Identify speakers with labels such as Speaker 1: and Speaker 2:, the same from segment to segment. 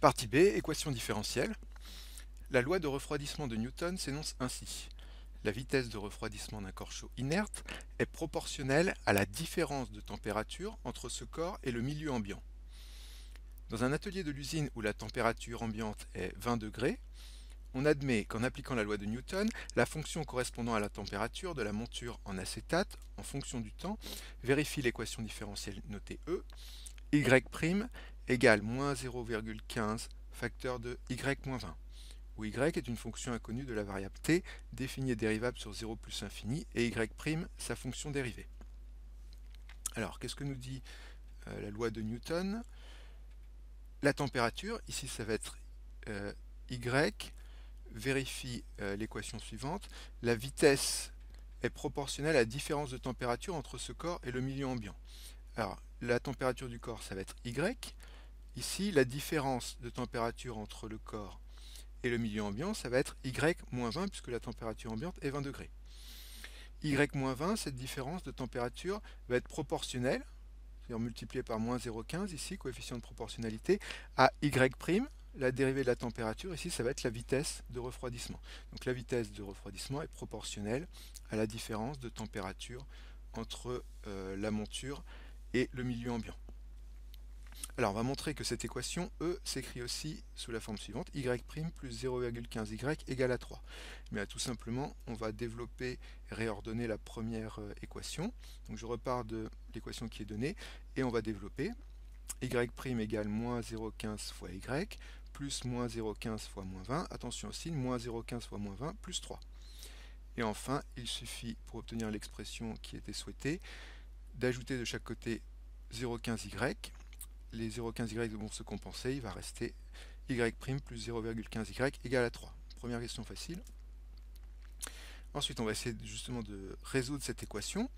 Speaker 1: Partie B, équation différentielle. La loi de refroidissement de Newton s'énonce ainsi. La vitesse de refroidissement d'un corps chaud inerte est proportionnelle à la différence de température entre ce corps et le milieu ambiant. Dans un atelier de l'usine où la température ambiante est 20 degrés, on admet qu'en appliquant la loi de Newton, la fonction correspondant à la température de la monture en acétate, en fonction du temps, vérifie l'équation différentielle notée E, y' égale moins 0,15 facteur de y-20, où y est une fonction inconnue de la variable t, définie et dérivable sur 0 plus infini, et y', sa fonction dérivée. Alors, qu'est-ce que nous dit la loi de Newton? La température, ici ça va être y, vérifie l'équation suivante. La vitesse est proportionnelle à la différence de température entre ce corps et le milieu ambiant. Alors, la température du corps, ça va être y. Ici, la différence de température entre le corps et le milieu ambiant, ça va être y-20, puisque la température ambiante est 20 degrés. y-20, cette différence de température va être proportionnelle, c'est-à-dire multipliée par moins 0,15, ici, coefficient de proportionnalité, à y', la dérivée de la température, ici, ça va être la vitesse de refroidissement. Donc la vitesse de refroidissement est proportionnelle à la différence de température entre la monture et le milieu ambiant. Alors on va montrer que cette équation E s'écrit aussi sous la forme suivante, y' plus 0,15y égale à 3. Mais tout simplement, on va développer et réordonner la première équation. Donc je repars de l'équation qui est donnée et on va développer y' égale moins 0,15 fois y plus moins 0,15 fois moins 20. Attention aussi, moins 0,15 fois moins 20 plus 3. Et enfin, il suffit, pour obtenir l'expression qui était souhaitée, d'ajouter de chaque côté 0,15y. Les 0,15y vont se compenser, il va rester y' plus 0,15y égale à 3. Première question facile. Ensuite, on va essayer justement de résoudre cette équation.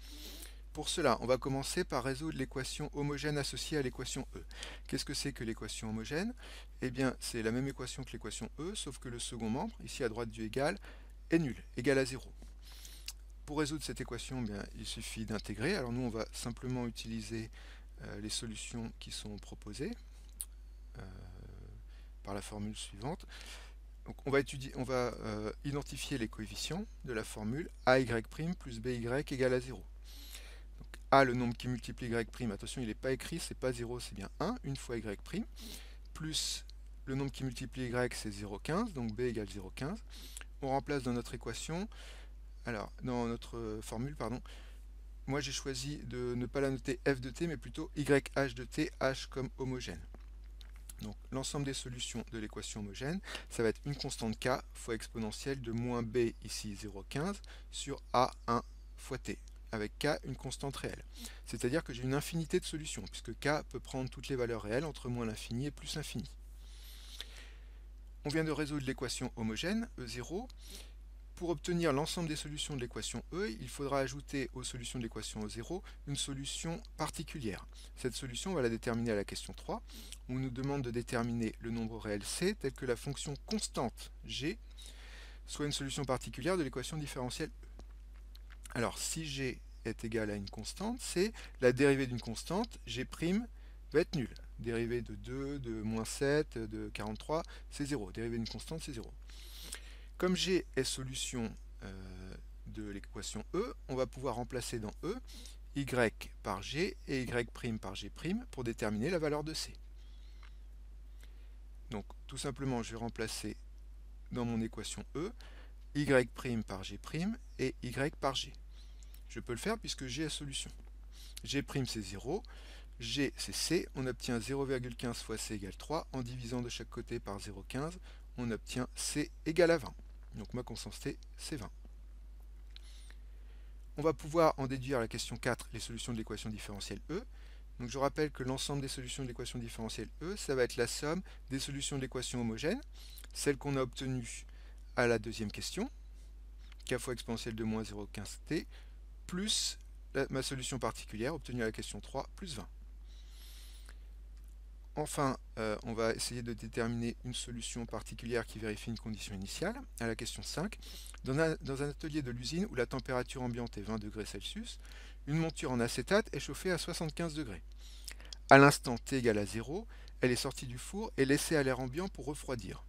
Speaker 1: Pour cela, on va commencer par résoudre l'équation homogène associée à l'équation E. Qu'est-ce que c'est que l'équation homogène? Eh bien, c'est la même équation que l'équation E, sauf que le second membre, ici à droite du égal, est nul, égal à 0. Pour résoudre cette équation, bien, il suffit d'intégrer. Alors nous, on va simplement utiliser les solutions qui sont proposées par la formule suivante. Donc on va identifier les coefficients de la formule AY' plus BY égale à 0. Donc A, le nombre qui multiplie Y', attention, il n'est pas écrit, c'est pas 0, c'est bien 1, une fois Y', plus le nombre qui multiplie Y, c'est 0,15, donc B égale 0,15. On remplace dans notre équation, alors dans notre formule, pardon, moi j'ai choisi de ne pas la noter f de t, mais plutôt YH de t, h comme homogène. Donc l'ensemble des solutions de l'équation homogène, ça va être une constante k fois exponentielle de moins b, ici 0,15, sur a1 fois t, avec k une constante réelle. C'est-à-dire que j'ai une infinité de solutions, puisque k peut prendre toutes les valeurs réelles entre moins l'infini et plus l'infini. On vient de résoudre l'équation homogène, E0. Pour obtenir l'ensemble des solutions de l'équation E, il faudra ajouter aux solutions de l'équation E0 une solution particulière. Cette solution, on va la déterminer à la question 3, où on nous demande de déterminer le nombre réel C tel que la fonction constante G soit une solution particulière de l'équation différentielle E. Alors, si G est égal à une constante, c'est la dérivée d'une constante, G' va être nulle. Dérivée de 2, de moins 7, de 43, c'est 0. Dérivée d'une constante, c'est 0. Comme G est solution de l'équation E, on va pouvoir remplacer dans E y par G et y' par G' pour déterminer la valeur de C. Donc tout simplement, je vais remplacer dans mon équation E y' par G' et y par G. Je peux le faire puisque G est solution. G' c'est 0, G c'est C, on obtient 0,15 fois C égale 3. En divisant de chaque côté par 0,15, on obtient C égale à 20. Donc ma constante T, c'est 20. On va pouvoir en déduire à la question 4 les solutions de l'équation différentielle E. Donc je rappelle que l'ensemble des solutions de l'équation différentielle E, ça va être la somme des solutions de l'équation homogène, celle qu'on a obtenue à la deuxième question, k fois exponentielle de moins 0,15t, plus ma solution particulière obtenue à la question 3, plus 20. Enfin, on va essayer de déterminer une solution particulière qui vérifie une condition initiale, à la question 5. Dans un atelier de l'usine où la température ambiante est 20 degrés Celsius, une monture en acétate est chauffée à 75 degrés. À l'instant t égale à 0, elle est sortie du four et laissée à l'air ambiant pour refroidir.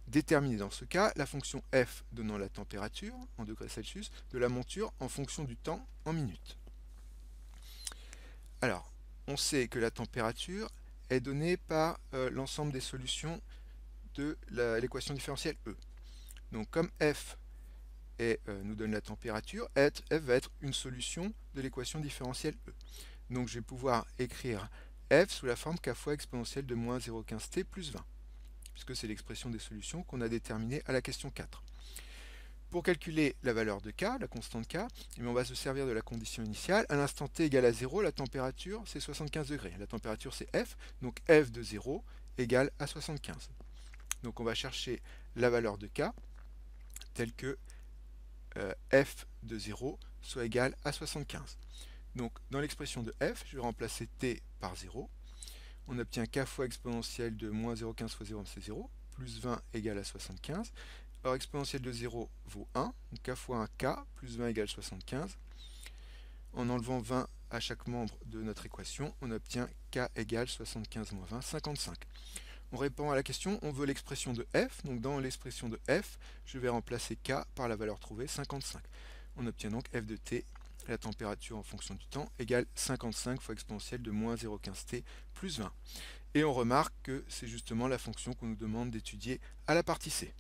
Speaker 1: Déterminer dans ce cas la fonction f donnant la température en degrés Celsius de la monture en fonction du temps en minutes. Alors, on sait que la température est donnée par l'ensemble des solutions de l'équation différentielle E. Donc comme f nous donne la température, f va être une solution de l'équation différentielle E. Donc je vais pouvoir écrire f sous la forme k fois exponentielle de moins 0,15t plus 20, puisque c'est l'expression des solutions qu'on a déterminées à la question 4. Pour calculer la valeur de k, la constante k, on va se servir de la condition initiale. À l'instant t égale à 0, la température c'est 75 degrés. La température c'est f, donc f de 0 égale à 75. Donc on va chercher la valeur de k telle que f de 0 soit égal à 75. Donc dans l'expression de f, je vais remplacer t par 0. On obtient k fois exponentielle de moins 0,15 fois 0, c'est 0, plus 20 égale à 75. Or exponentielle de 0 vaut 1, donc k fois 1 k, plus 20 égale 75. En enlevant 20 à chaque membre de notre équation, on obtient k égale 75 moins 20, 55. On répond à la question, on veut l'expression de f, donc dans l'expression de f, je vais remplacer k par la valeur trouvée, 55. On obtient donc f de t, la température en fonction du temps, égale 55 fois exponentielle de moins 0,15t plus 20. Et on remarque que c'est justement la fonction qu'on nous demande d'étudier à la partie C.